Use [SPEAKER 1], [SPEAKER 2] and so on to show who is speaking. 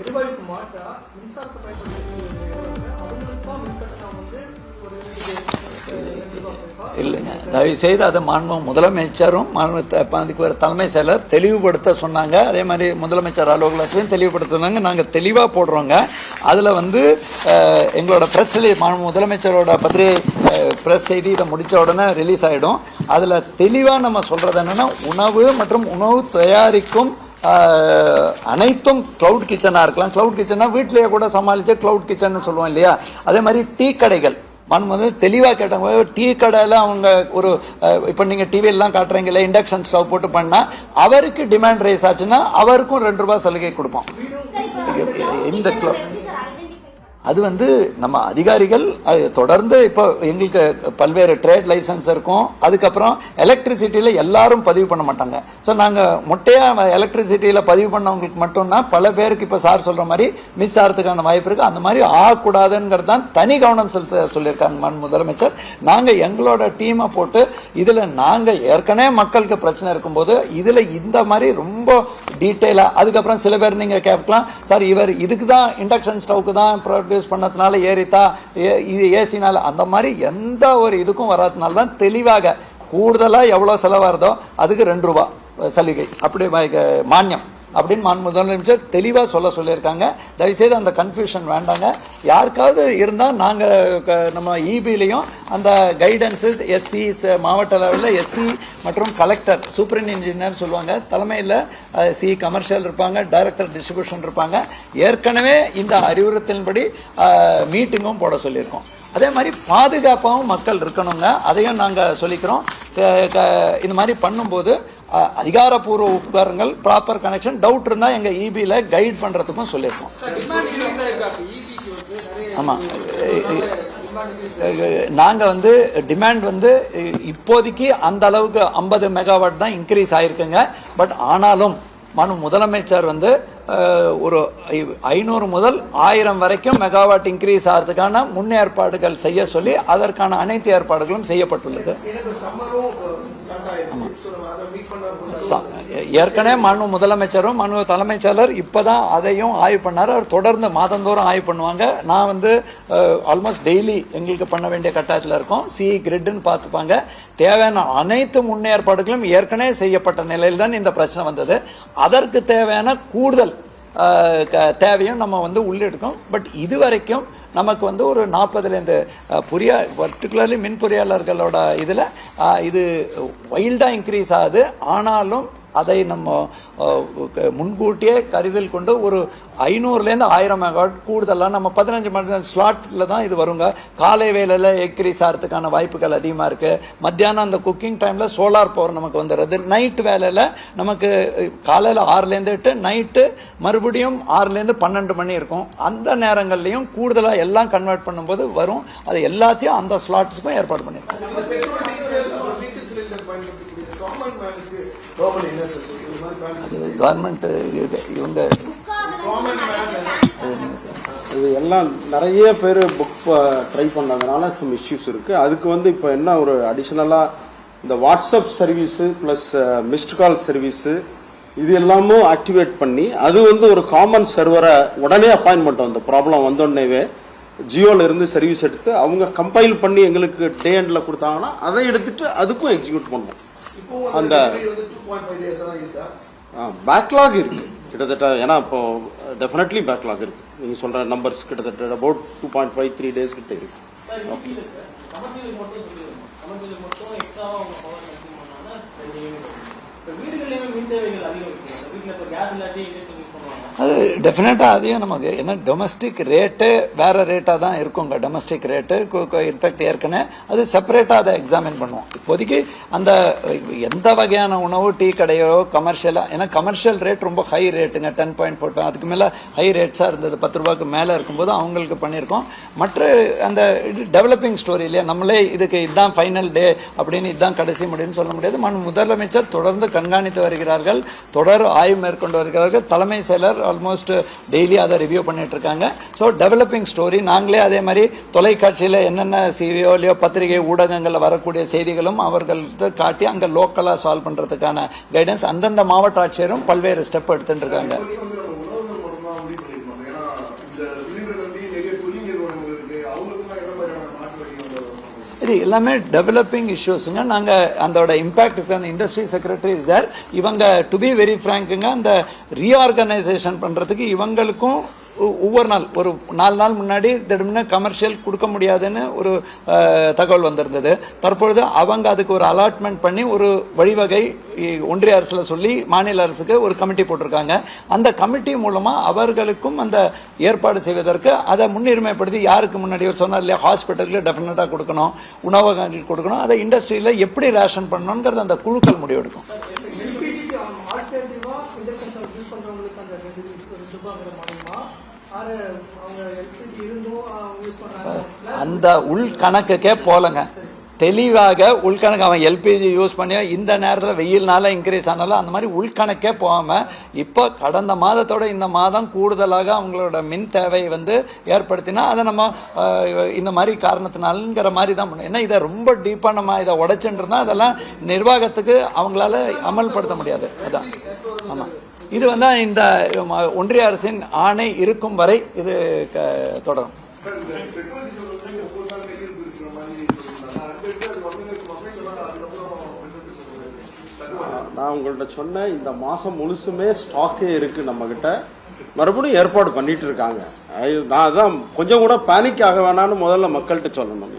[SPEAKER 1] எரிவாயுக்கு மாற்றா மின்சாரத்தை பயன்படுத்தி அவங்களுக்கு தான் மின்கட்டணம் வந்து ஒரு
[SPEAKER 2] இல்லைங்க. தயவு செய்து அதை மாண்பு முதலமைச்சரும் அதுக்கு ஒரு தலைமை செயலர் தெளிவுபடுத்த சொன்னாங்க. அதே மாதிரி முதலமைச்சர் அலுவலகத்தையும் தெளிவுபடுத்த சொன்னாங்க. நாங்கள் தெளிவாக போடுறோங்க. அதில் வந்து எங்களோட ப்ரெஸ் ரிலீஸ் மாண்பு முதலமைச்சரோட பத்திரிகை ப்ரெஸ் செய்தி இதை முடித்த உடனே ரிலீஸ் ஆகிடும். அதில் தெளிவாக நம்ம சொல்கிறது என்னென்னா, உணவு மற்றும் உணவு தயாரிக்கும் அனைத்தும் கிளவுட் கிச்சனாக இருக்கலாம். கிளவுட் கிச்சனா வீட்டிலேயே கூட சமாளித்து கிளவுட் கிச்சன் சொல்லுவோம் இல்லையா. அதே மாதிரி டீ கடைகள் வந்து தெளிவாக கேட்டாங்க. டீ கடையில் அவங்க ஒரு இப்போ நீங்கள் டிவியெல்லாம் காட்டுறீங்களே இண்டக்ஷன் ஸ்டவ் போட்டு பண்ணால் அவருக்கு டிமாண்ட் ரைஸ் ஆச்சுன்னா அவருக்கும் ₹2 சலுகை கொடுப்போம். இந்த அது வந்து நம்ம அதிகாரிகள் தொடர்ந்து இப்போ எங்களுக்கு பல்வேறு ட்ரேட் லைசன்ஸ் இருக்கும். அதுக்கப்புறம் எலக்ட்ரிசிட்டியில் எல்லாரும் பதிவு பண்ண மாட்டாங்க. ஸோ நாங்கள் மொட்டையாக எலக்ட்ரிசிட்டியில் பதிவு பண்ணவங்களுக்கு மட்டும்னா பல பேருக்கு இப்போ சார் சொல்கிற மாதிரி மிஸ் ஆகிறதுக்கான வாய்ப்பு இருக்குது. அந்த மாதிரி ஆகக்கூடாதுங்கிறது தான் தனி கவனம் செலுத்த சொல்லியிருக்காங்க முதலமைச்சர். நாங்கள் எங்களோட டீமை போட்டு இதில் நாங்கள் ஏற்கனவே மக்களுக்கு பிரச்சனை இருக்கும்போது இதில் இந்த மாதிரி ரொம்ப டீட்டெயிலாக அதுக்கப்புறம் சில பேர் நீங்கள் கேட்கலாம், சார் இவர் இதுக்கு தான் இண்டக்ஷன் ஸ்டவ்க்கு தான் ப்ரொடியூஸ் பண்ணதுனால ஏறித்தா இது ஏசினால அந்த மாதிரி எந்த ஒரு இதுக்கும் வராதனால தான் தெளிவாக கூடுதலாக எவ்வளோ செலவாகிறதோ அதுக்கு ₹2 சலுகை அப்படி மானியம் அப்படின்னு முதலமைச்சர் தெளிவாக சொல்லியிருக்காங்க. தயவுசெய்து அந்த கன்ஃபியூஷன் வேண்டாங்க. யாருக்காவது இருந்தால் நாங்கள் நம்ம இபிலையும் அந்த கைடன்ஸஸ் எஸ்சிஸ் மாவட்ட லெவலில் எஸ்சி மற்றும் கலெக்டர் சூப்பரிண்ட் இன்ஜினியர் சொல்லுவாங்க, தலைமையில் சி கமர்ஷியல் இருப்பாங்க, டைரக்டர் டிஸ்ட்ரிபியூஷன் இருப்பாங்க. ஏற்கனவே இந்த அறிவுறுத்தலின்படி மீட்டிங்கும் போட சொல்லியிருக்கோம். அதே மாதிரி பாதுகாப்பாகவும் மக்கள் இருக்கணுங்க. அதையும் நாங்கள் சொல்லிக்கிறோம். இந்த மாதிரி பண்ணும்போது அதிகாரப்பூர்வ உபகரணங்கள் ப்ராப்பர் கனெக்ஷன் டவுட் இருந்தால் எங்கள் இபியில் கைட் பண்ணுறதுக்கும் சொல்லியிருக்கோம். ஆமாம், நாங்கள் வந்து டிமாண்ட் வந்து இப்போதைக்கு அந்த அளவுக்கு 50 மெகாவாட் தான் இன்க்ரீஸ் ஆகிருக்குங்க. பட் ஆனாலும் முதலமைச்சர் வந்து ஒரு 500 முதல் 1000 வரைக்கும் மெகாவாட் இன்க்ரீஸ் ஆகிறதுக்கான முன்னேற்பாடுகள் செய்ய சொல்லி அதற்கான அனைத்து ஏற்பாடுகளும் செய்யப்பட்டுள்ளது. ஏற்கனவே முதலமைச்சரும் தலைமைச் செயலர் இப்போதான் அதையும் ஆய்வு பண்ணார். அவர் தொடர்ந்து மாதந்தோறும் ஆய்வு பண்ணுவாங்க. நான் வந்து ஆல்மோஸ்ட் டெய்லி எங்களுக்கு பண்ண வேண்டிய கட்டாயத்தில் இருக்கோம். கிரிட்னு பார்த்துப்பாங்க. தேவையான அனைத்து முன்னேற்பாடுகளும் ஏற்கனவே செய்யப்பட்ட நிலையில் தான் இந்த பிரச்சனை வந்தது. அதற்கு தேவையான கூடுதல் தேவையும் நம்ம வந்து உள்ளெடுக்கோம். பட் இதுவரைக்கும் நமக்கு வந்து ஒரு 40லேருந்து பர்டிகுலர்லி மின் பொறியாளர்களோட இதில் இது வைல்டாக இன்க்ரீஸ் ஆகுது. ஆனாலும் அதை நம்ம முன்கூட்டியே கருதல் கொண்டு ஒரு 500லேருந்து 1000 மெகாவாட் கூடுதலாக நம்ம 15 மணி ஸ்லாட்டில் தான் இது வருங்க. காலை வேலையில் இன்க்ரீஸ் ஆகிறதுக்கான வாய்ப்புகள் அதிகமாக இருக்குது. மத்தியானம் அந்த குக்கிங் டைமில் சோலார் பவர் நமக்கு வந்துடுறது. நைட்டு வேலையில் நமக்கு காலையில் 6லேருந்து 8, நைட்டு மறுபடியும் 6லேருந்து 12 மணி இருக்கும். அந்த நேரங்கள்லையும் கூடுதலாக எல்லாம் கன்வெர்ட் பண்ணும்போது வரும். அது எல்லாத்தையும் அந்த ஸ்லாட்ஸுக்கும் ஏற்பாடு பண்ணியிருக்கோம். அது கவர்மெண்ட் இவங்க
[SPEAKER 3] இது எல்லாம் நிறைய பேர் புக் ட்ரை பண்ணதுனால சம் இஷ்யூஸ் இருக்குது. அதுக்கு வந்து இப்போ என்ன ஒரு அடிஷ்னலாக இந்த WhatsApp service plus missed call service இது எல்லாமும் ஆக்டிவேட் பண்ணி அது வந்து ஒரு காமன் சர்வரை உடனே அப்பாயின்மெண்ட் அந்த ப்ராப்ளம் வந்தோடனேவே ஜியோவில் இருந்து சர்வீஸ் எடுத்து அவங்க கம்பைல் பண்ணி எங்களுக்கு டே எண்டில் கொடுத்தாங்கன்னா அதை எடுத்துட்டு அதுக்கும் எக்ஸிக்யூட் பண்ணோம். அந்த பேக்லாக் இருக்கு கிட்டத்தட்ட. ஏன்னா இப்போ டெஃபினெட்லி பேக்லாக் இருக்கு. நீங்க சொல்ற நம்பர்ஸ் கிட்டத்தட்ட அபவுட் 2.53 டேஸ் கிட்ட இருக்கு.
[SPEAKER 2] அது டெஃபினட்டாக அதையும் நமக்கு ஏன்னா டொமஸ்டிக் ரேட்டு வேறு ரேட்டாக தான் இருக்குங்க. டொமஸ்டிக் ரேட்டு இன்ஃபேக்ட் ஏற்கனவே அது செப்பரேட்டாக அதை எக்ஸாமின் பண்ணுவோம். இப்போதைக்கு அந்த எந்த வகையான உணவு டீ கடையோ கமர்ஷியலாக, ஏன்னா கமர்ஷியல் ரேட் ரொம்ப ஹை ரேட்டுங்க, 10.45 அதுக்கு மேலே ஹை ரேட்ஸாக இருந்தது. ₹10 மேலே இருக்கும்போது அவங்களுக்கு பண்ணியிருக்கோம். மற்ற அந்த டெவலப்பிங் ஸ்டோரி இல்லையா, நம்மளே இதுக்கு இதுதான் ஃபைனல் டே அப்படின்னு இதுதான் கடைசி முடியும்னு சொல்ல முடியாது. முதலமைச்சர் தொடர்ந்து கண்காணித்து வருகிறார்கள், தொடர் ஆய்வு மேற்கொண்டு வருகிறார்கள். தலைமை செயலர் ஆல்மோஸ்ட் டெய்லி அதை ரிவ்யூ பண்ணிட்டு இருக்காங்க. ஸோ டெவலப்பிங் ஸ்டோரி நாங்களே அதே மாதிரி தொலைக்காட்சியில் என்னென்ன சிவியோலையோ பத்திரிகை ஊடகங்களில் வரக்கூடிய செய்திகளும் அவர்கள்ட்ட காட்டி அங்கே லோக்கலாக சால்வ் பண்ணுறதுக்கான கைடன்ஸ் அந்தந்த மாவட்ட ஆட்சியரும் பல்வேறு ஸ்டெப் எடுத்துட்டு இருக்காங்க. இது எல்லாமே டெவலப்பிங் இஷ்யூஸுங்க. நாங்கள் அதோட இம்பேக்ட் அந்த இண்டஸ்ட்ரி செக்ரட்டரி இஸ் தேர். இவங்க டு பி வெரி ஃப்ராங்க்குங்க, அந்த ரீஆர்கனைசேஷன் பண்ணுறதுக்கு இவங்களுக்கும் ஒவ்வொரு நாள் ஒரு 4 நாள் முன்னாடி திடீர்னு கமர்ஷியல் கொடுக்க முடியாதுன்னு ஒரு தகவல் வந்திருந்தது. தற்பொழுது அவங்க அதுக்கு ஒரு அலாட்மெண்ட் பண்ணி ஒரு வழிவகை ஒன்றிய அரசில் சொல்லி மாநில அரசுக்கு ஒரு கமிட்டி போட்டிருக்காங்க. அந்த கமிட்டி மூலமாக அவர்களுக்கும் அந்த ஏற்பாடு செய்வதற்கு அதை முன்னுரிமைப்படுத்தி யாருக்கு முன்னாடி சொன்னார் இல்லையா, ஹாஸ்பிட்டலுக்கு டெஃபினட்டாக கொடுக்கணும், உணவகங்களுக்கு கொடுக்கணும், அதை இண்டஸ்ட்ரியில் எப்படி ரேஷன் பண்ணணுங்கிறது அந்த குழுக்கள் முடிவெடுக்கும். அந்த உள்கணக்குக்கே போலங்க, தெளிவாக உள்கணக்கு அவன் எல்பிஜி யூஸ் பண்ணி இந்த நேரத்தில் வெயில்னால இன்க்ரீஸ் ஆனாலும் அந்த மாதிரி உள்கணக்கே போகாமல் இப்போ கடந்த மாதத்தோட இந்த மாதம் கூடுதலாக அவங்களோட மின் தேவை ஏற்படுத்தினா அதை நம்ம இந்த மாதிரி காரணத்தினாலுங்கிற மாதிரி தான் பண்ணணும். ஏன்னா இதை ரொம்ப டீப்பாக நம்ம இதை உடைச்சுன்றதுனா அதெல்லாம் நிர்வாகத்துக்கு அவங்களால அமல்படுத்த முடியாது. அதான் ஆமாம், இது இந்த ஒன்றிய அரசின் ஆணை இருக்கும் வரை இது தொடரும்.
[SPEAKER 3] நான் உங்கள்கிட்ட சொன்ன இந்த மாசம் முழுசுமே ஸ்டாக்கே இருக்கு நம்ம கிட்ட, மறுபடியும் ஏற்பாடு பண்ணிட்டு இருக்காங்க. நான் அதான் கொஞ்சம் கூட பேனிக் ஆக வேணாம்னு முதல்ல மக்கள்கிட்ட சொல்லணும்.